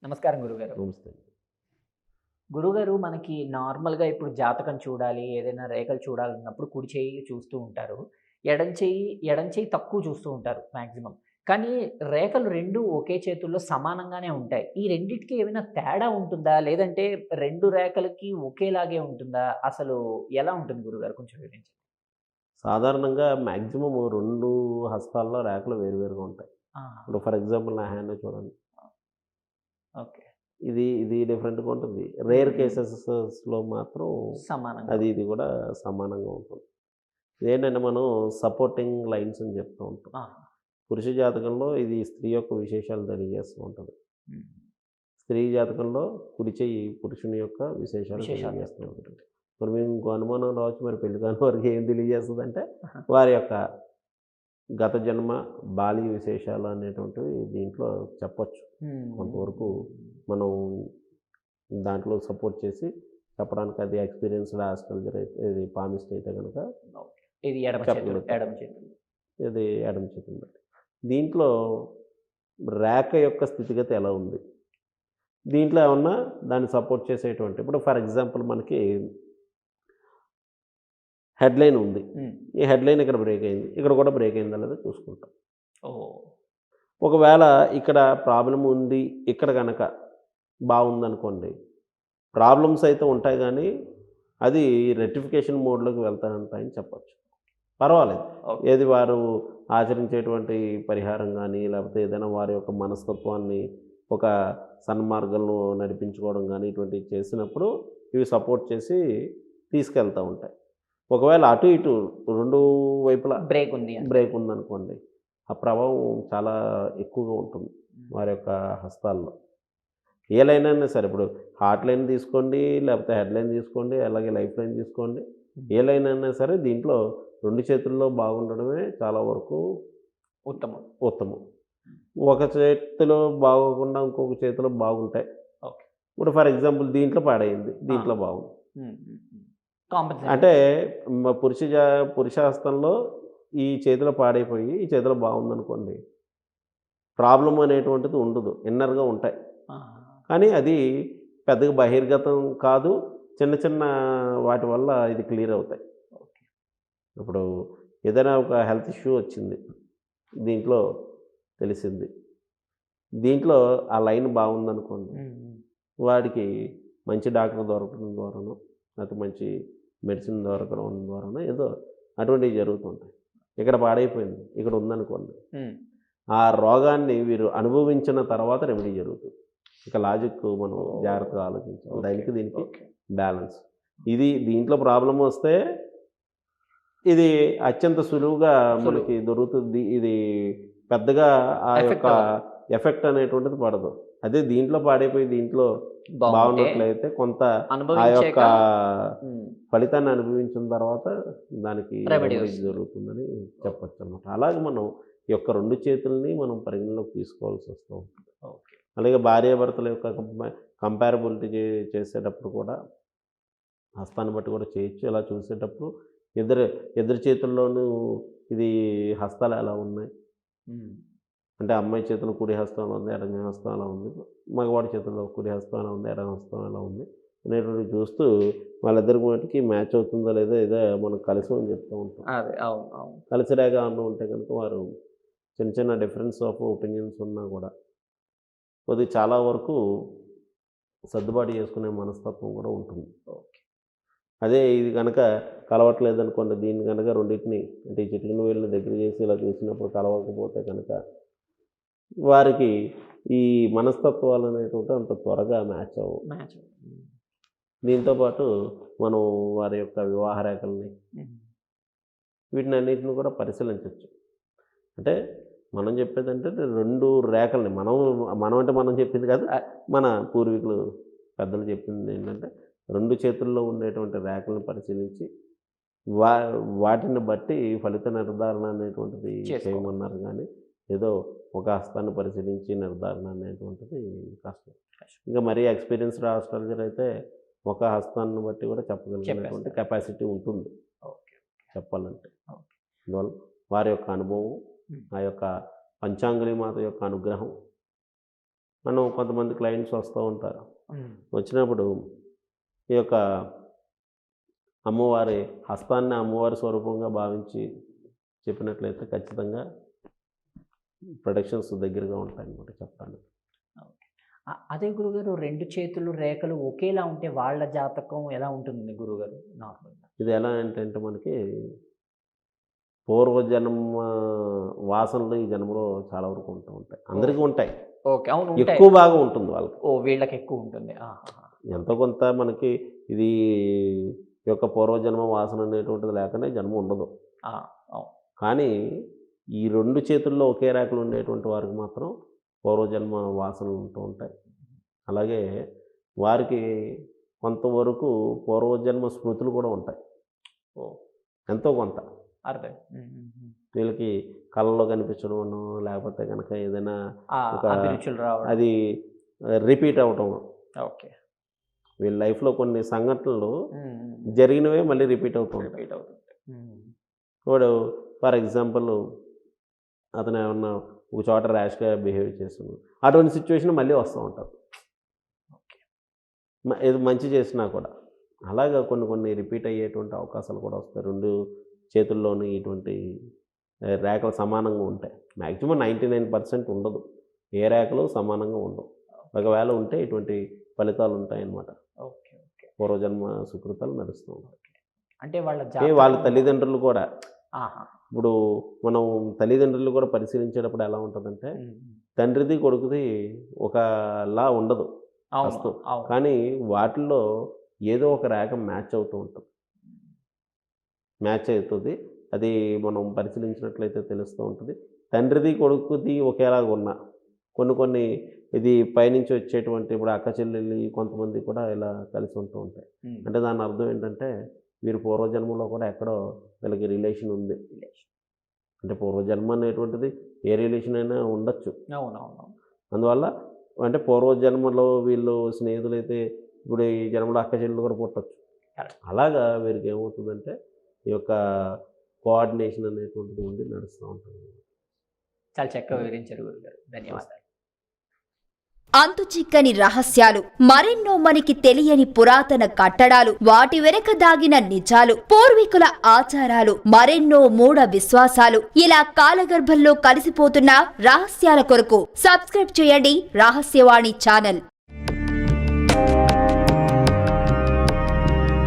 నమస్కారం గురుగారు. నమస్తే. గురుగారు మనకి నార్మల్‌గా ఇప్పుడు జాతకం చూడాలి, ఏదైనా రేఖలు చూడాలన్నప్పుడు కుడి చెయ్యి చూస్తూ ఉంటారు. ఎడమ చెయ్యి తక్కువ చూస్తూ ఉంటారు మాక్సిమం. కానీ రేఖలు 2 ఒకే చేతుల్లో సమానంగానే ఉంటాయి. ఈ రెండిటికి ఏమైనా తేడా ఉంటుందా? లేదంటే 2 రేఖలకి ఒకేలాగే ఉంటుందా? అసలు ఎలా ఉంటుంది గురుగారు కొంచెం వివరించండి? సాధారణంగా మాక్సిమం 2 హస్తాల్లో రేఖలు వేరు వేరుగా ఉంటాయి. ఆ! ఇప్పుడు ఫర్ ఎగ్జాంపుల్ నా హ్యాండ్ చూడండి. ఓకే. ఇది డిఫరెంట్‌గా ఉంటుంది. హ్మ్. రేర్ హ్మ్. కేసెసెస్‌లో మాత్రం సమానంగా ఇది కూడా సమానంగా ఉంటుంది. ఇదేంటంటే మనం సపోర్టింగ్ లైన్స్ అని చెప్తూ ఉంటాం. ఆహా! పురుష జాతకంలో ఇది స్త్రీ యొక్క విశేషాలు తెలియజేస్తూ ఉంటది. హ్మ్. స్త్రీ జాతకంలో కుడి చెయ్యి పురుషుని యొక్క విశేషాలు విశేషాలు తెలియజేస్తూ చెప్తూ ఉంటుంది. ఉంటుంది. మరి మీకు ఇంకో అనుమానం రావచ్చు, మరి పెళ్లి కాని వారికి ఏం తెలియజేస్తదంటే ఆహా! వారి యొక్క గత జన్మ బాల్య విశేషాలు అనేటువంటివి దీంట్లో చెప్పొచ్చు. హ్మ్. హ్మ్. కొంతవరకు హ్మ్. మనం దాంట్లో సపోర్ట్ చేసి చెప్పడానికి, అది ఎక్స్‌పీరియన్స్‌డ్ ఆస్ట్రాలజర్ అయితే, ఇది పామిస్ట్ అయితే గనక ఓకే. ఇది చెప్పగలుగుతాం. ఎడమ చేతులు. ఇది ఎడమ చేతిని బట్టి. దీంట్లో రేఖ యొక్క స్థితిగతి ఎలా ఉంది? దీంట్లో ఏమన్నా దాన్ని సపోర్ట్ చేసేటువంటి, ఇప్పుడు ఫర్ ఎగ్జాంపుల్ మనకి హెడ్‌లైన్ ఉంది. హ్మ్. ఈ హెడ్‌లైన్ ఇక్కడ బ్రేక్ అయింది. ఇక్కడ కూడా బ్రేక్ అయిందా లేదా చూసుకుంటాం. ఓహ్! ఒకవేళ ఇక్కడ ప్రాబ్లమ్ ఉంది, ఇక్కడ గనక బావుందనుకోండి. ప్రాబ్లమ్స్ అయితే ఉంటాయి గానీ, అది రెక్టిఫికేషన్ మోడ్‌లోకి వెళ్తాయంటాయని చెప్పొచ్చు. పర్వాలేదు. ఓకే. ఏది వారు ఆచరించేటువంటి పరిహారం గానీ, లేపోతే ఏదైనా వారి యొక్క మనస్తత్వాన్ని ఒక సన్మార్గంలో నడిపించుకోవడం గానీ, ఇటువంటివి చేసినప్పుడు ఇవి సపోర్ట్ చేసి తీసుకెళ్తా ఉంటాయి. ఒకవేళ అటు ఇటు 2 వైపులా బ్రేక్ ఉంది బ్రేక్ అంటారు. ఉందనుకోండి, ఆ ప్రభావం చాలా ఎక్కువగా ఉంటుంది హ్మ్. వారి యొక్క హస్తాల్లో. ఏ లైన్ అయినా సరే, ఇప్పుడు హార్ట్ లైన్ తీసుకోండి, లేకపోతే హెడ్ లైన్ తీసుకోండి, అలాగే లైఫ్ లైన్ తీసుకోండి. హ్మ్. ఏ లైన్ అయినా సరే దీంట్లో 2 చేతుల్లో బాగుండడమే చాలా వరకు ఉత్తమం. ఉత్తమం. ఒక చేతిలో బాగోకుండా ఇంకొక చేతిలో బాగుంటాయి. ఓకే. ఇప్పుడు ఫర్ ఎగ్జాంపుల్ దీంట్లో పాడైంది, ఆ! దీంట్లో బాగుంది. హ్మ్. హ్మ్. హ్మ్. కాంపెన్సేషన్ అంటే చేయాలి. మ పురుష జా పురుష హస్తంలో ఈ చేతిలో పాడైపోయి, ఈ చేతిలో బాగుందనుకోండి, ప్రాబ్లమ్ అనేటువంటిది ఉండదు. ఇన్నర్‌గా ఉంటాయి. ఆహా! కానీ అది పెద్దగా బహిర్గతం కాదు. చిన్న చిన్న వాటి వల్ల ఇది క్లియర్ అవుతాయి. ఓకే. ఇప్పుడు ఏదైనా ఒక హెల్త్ ఇష్యూ వచ్చింది. దీంట్లో తెలిసింది. దీంట్లో ఆ లైన్ బావుందనుకోండి, హ్మ్. హ్మ్. వాడికి మంచి డాక్టర్ దొరకడం ద్వారానో, లేకపోతే మంచి మెడిసిన్ దొరకడం ద్వారానో ఏదో అటువంటివి జరుగుతూ ఉంటాయి. ఇక్కడ పాడైపోయింది, ఇక్కడ ఉందనుకోండి. హ్మ్. ఆ రోగాన్ని వీరు అనుభవించిన తర్వాత రెమెడీ జరుగుతుంది. ఇక లాజిక్ మనం ఓహ్! జాగ్రత్తగా ఆలోచించాలి. ఓకే. దానికి దీనికి ఓకే. బ్యాలెన్స్. ఇది దీంట్లో ప్రాబ్లమొస్తే ఇది అత్యంత సులువుగా సులువు. మనకి దొరుకుతుంది. ఇది పెద్దగా ఆ యొక్క ఎఫెక్ట్ అవ్వదు. ఎఫెక్ట్ అనేటువంటిది పడదు. అదే దీంట్లో పాడైపోయి దీంట్లో బావుంటే బాగున్నట్లయితే కొంత ఆ యొక్క అనుభవించాక హ్మ్. ఫలితాన్ని అనుభవించిన తర్వాత దానికి రెమెడీ రెమెడీ వస్తుంది. జరుగుతుందని ఓహ్! చెప్పొచ్చనమాట. అలాగే మనం ఈ యొక్క 2 చేతుల్ని మనం పరిగణలోకి తీసుకోవాల్సొస్తూ ఉంటుంది. ఓకే. అలాగే భార్యాభర్తల యొక్క కంపారబిలిటీ చేసేటప్పుడు కూడా హస్తాన్ని బట్టి కూడా చేయొచ్చు. ఇలా చూసేటప్పుడు ఇద్దరు ఇద్దరి చేతుల్లోనూ ఇది హస్తాలు ఎలా ఉన్నాయి? హ్మ్. అంటే అమ్మాయి చేతిలో కుడి హస్తం ఎలా ఉంది? ఎడమ హస్తం ఎలా ఉంది? మగవాడి చేతుల్లో కుడి హస్తం ఎలా ఉంది? ఎడమ హస్తం ఎలా ఉంది? అనేటువంటివి చూస్తూ వాళ్ళిద్దరి మటికి మ్యాచ్ అవుతుందా లేదా? ఏదో మనం కలిసామని చెప్తూ ఉంటాం. అదే. అవును. అవును. కలిసిరాగా అన్న ఉంటే గనుక వారు చిన్న చిన్న డిఫరెన్స్ ఆఫ్ ఒపీనియన్స్ ఉన్నా కూడా కొద్దిగా చాలా వరకు సర్దుబాటు చేసుకునే మనస్తత్వం కూడా ఉంటుంది. ఓకే. అదే ఇది గనక కలవట్లేదనుకోండి, దీన్ని గనక రెండిటిని, అంటే ఈ చిటికెన వేలుని దగ్గర చేసి ఇలా చూసినప్పుడు కలవకపోతే కనుక, వారికి ఈ మనస్తత్వాలనేటువంటివి అంత త్వరగా మ్యాచ్ అవ్వవు. మ్యాచ్. హ్మ్. దీంతో పాటు మనం వారి యొక్క వివాహ రేఖల్ని, హ్మ్. వీటినన్నిటిని కూడా పరిశీలించొచ్చు. అంటే మనం చెప్పేదంటే 2 రేఖల్ని మనం అంటే మనం చెప్పింది కాదు. ఆహ్, మన పూర్వీకులు, పెద్దలు చెప్పిందేంటంటే 2 చేతుల్లో ఉండేటువంటి రేఖలను పరిశీలించి వా వాటిని బట్టి ఫలిత నిర్ధారణ అనేటువంటిది చేసుకోవాలి. చేయమన్నారు గానీ, ఏదో ఒక హస్తాన్ని పరిశీలించి నిర్ధారణ అనేటువంటిది కష్టం. కష్ ఇంకా మరీ ఎక్స్‌పీరియన్స్‌డ్ ఆస్ట్రాలజర్ అయితే ఒక హస్తాన్ని బట్టి కూడా చెప్పగలిగినటువంటి చెప్పేస్తారు. కెపాసిటీ ఉంటుంది ఓకే. చెప్పాలంటే. ఓకే. అందువల్ల వారి యొక్క అనుభవం, హ్మ్. ఆ యొక్క పంచాంగుళి మాత యొక్క అనుగ్రహం, మనం కొంతమంది క్లయింట్స్ వస్తూ ఉంటారు. హ్మ్. వచ్చినప్పుడు ఈ యొక్క అమ్మవారి హస్తాన్ని అమ్మవారి స్వరూపంగా భావించి చెప్పినట్లయితే ఖచ్చితంగా ప్రొడక్షన్స్ దగ్గరగా ఉంటాయన్నమాట చెప్పడానికి. ఓకే. అదే గురుగారు 2 చేతులు రేఖలు ఒకేలా ఉంటే వాళ్ళ జాతకం ఎలా ఉంటుంది గురుగారు నార్మల్‌గా? ఇది ఎలా అంటే మనకి పూర్వజన్మ వాసనలు ఈ జన్మలో చాలా వరకు ఉంటూ ఉంటాయి. అందరికీ ఉంటాయి. ఓకే. అవును ఉంటాయి. ఎక్కువ భాగం ఉంటుంది వాళ్ళకి. ఓహ్! వీళ్ళకి ఎక్కువ ఉంటుంది. ఆహాహా! ఎంతో కొంత మనకి ఇది ఈ యొక్క పూర్వజన్మ వాసన అనేటువంటిది లేకుండా ఈ జన్మ ఉండదు. ఆ! అవును. కానీ ఈ 2 చేతుల్లో ఒకే రేఖలు ఉండేటువంటి వారికి మాత్రం పూర్వజన్మ వాసనలు ఉంటూ ఉంటాయి. అలాగే వారికి కొంతవరకు పూర్వజన్మ స్మృతులు కూడా ఉంటాయి. ఓహ్! ఎంతో కొంత. అర్థం. హ్మ్. హ్మ్. హ్మ్. వీళ్ళకి కళల్లో కనిపించడమనో లేకపోతే గనక ఏదైనా ఒక అభిరుచులు రావడం. అది రిపీట్ అవ్వటం. ఓకే. వీళ్ళ లైఫ్‌లో కొన్ని సంఘటనలు హ్మ్. హ్మ్. జరిగినవే మళ్ళీ రిపీట్ అవుతూ ఉంటాయి. రిపీట్ అవుతుంటాయి. హ్మ్. వాడు ఫర్ ఎగ్జాంపుల్ అతను ఏమన్నా ఒక చోట ర్యాష్‌గా బిహేవ్ చేసాడు. అటువంటి సిట్యుయేషన్ మళ్ళీ వస్తూ ఉంటది. ఓకే. ఏదో మంచి చేసినా కూడా. అలాగా కొన్ని కొన్ని రిపీట్ అయ్యేటువంటి అవకాశాలు కూడా వస్తాయి. 2 చేతుల్లోని ఇటువంటి రేఖలు సమానంగా ఉంటాయి. మాక్సిమం 99% ఉండదు. ఏ రేఖలు సమానంగా ఉండవు. ఒకవేళ ఉంటే ఇటువంటి ఫలితాలు ఉంటాయన్నమాట. ఓకే. ఓకే. పూర్వజన్మ సుకృతాలు నడుస్తూ ఉంటాయి. అంటే వాళ్ళ వాళ్ళ జాతకం. తల్లిదండ్రులు కూడా ఆహా! ఇప్పుడు మనం తల్లిదండ్రులు కూడా పరిశీలించేటప్పుడు ఎలా ఉంటదంటే, హ్మ్. హ్మ్. తండ్రిది, కొడుకుది ఒకలా ఉండదు అవును. హస్తం. అవును. కానీ వాటిల్లో ఏదో ఒక రేఖ మ్యాచ్ అవుతూ ఉంటుంది. మ్యాచ్ అవుతది. అది మనం పరిశీలించినట్లయితే తెలుస్తూ ఉంటది. తండ్రిది, కొడుకుది ఒకేలాగా ఉన్నా కొన్ని కొన్ని ఇది పైనుంచి వచ్చేటువంటి ఇప్పుడు అక్క చెల్లెళ్ళు కొంతమంది కూడా ఇలా కలిసి ఉంటూ ఉంటాయి. హ్మ్. అంటే దాని అర్థం ఏంటంటే, వీరి పూర్వజన్మలో కూడా ఎక్కడో వీళ్ళకి రిలేషన్ ఉంది. రిలేషన్. అంటే పూర్వజన్మ అనేటువంటిది ఏ రిలేషన్ అయినా ఉండొచ్చు. అవునవును. అందువల్ల అంటే పూర్వజన్మలో వీళ్ళు స్నేహితులైతే ఇప్పుడు ఈ జన్మలో అక్క చెల్లెలు కూడా పుట్టొచ్చు. కరెక్ట్. అలాగా వీరికి ఏమవుతుందంటే ఈ యొక్క కోఆర్డినేషన్ అనేటువంటిది ఉండి నడుస్తూ ఉంటుంది. చాలా చక్కగా వివరించారు గురుగారు. ధన్యవాదాలు. అంతుచిక్కని రహస్యాలు, మరెన్నో మనకి తెలియని పురాతన కట్టడాలు, వాటి వెనక దాగిన నిజాలు, పూర్వీకుల ఆచారాలు, మరెన్నో మూఢ విశ్వాసాలు, ఇలా కాలగర్భంలో కలిసిపోతున్న రహస్యాల కొరకు సబ్స్క్రైబ్ చేయండి రహస్యవాణి ఛానల్.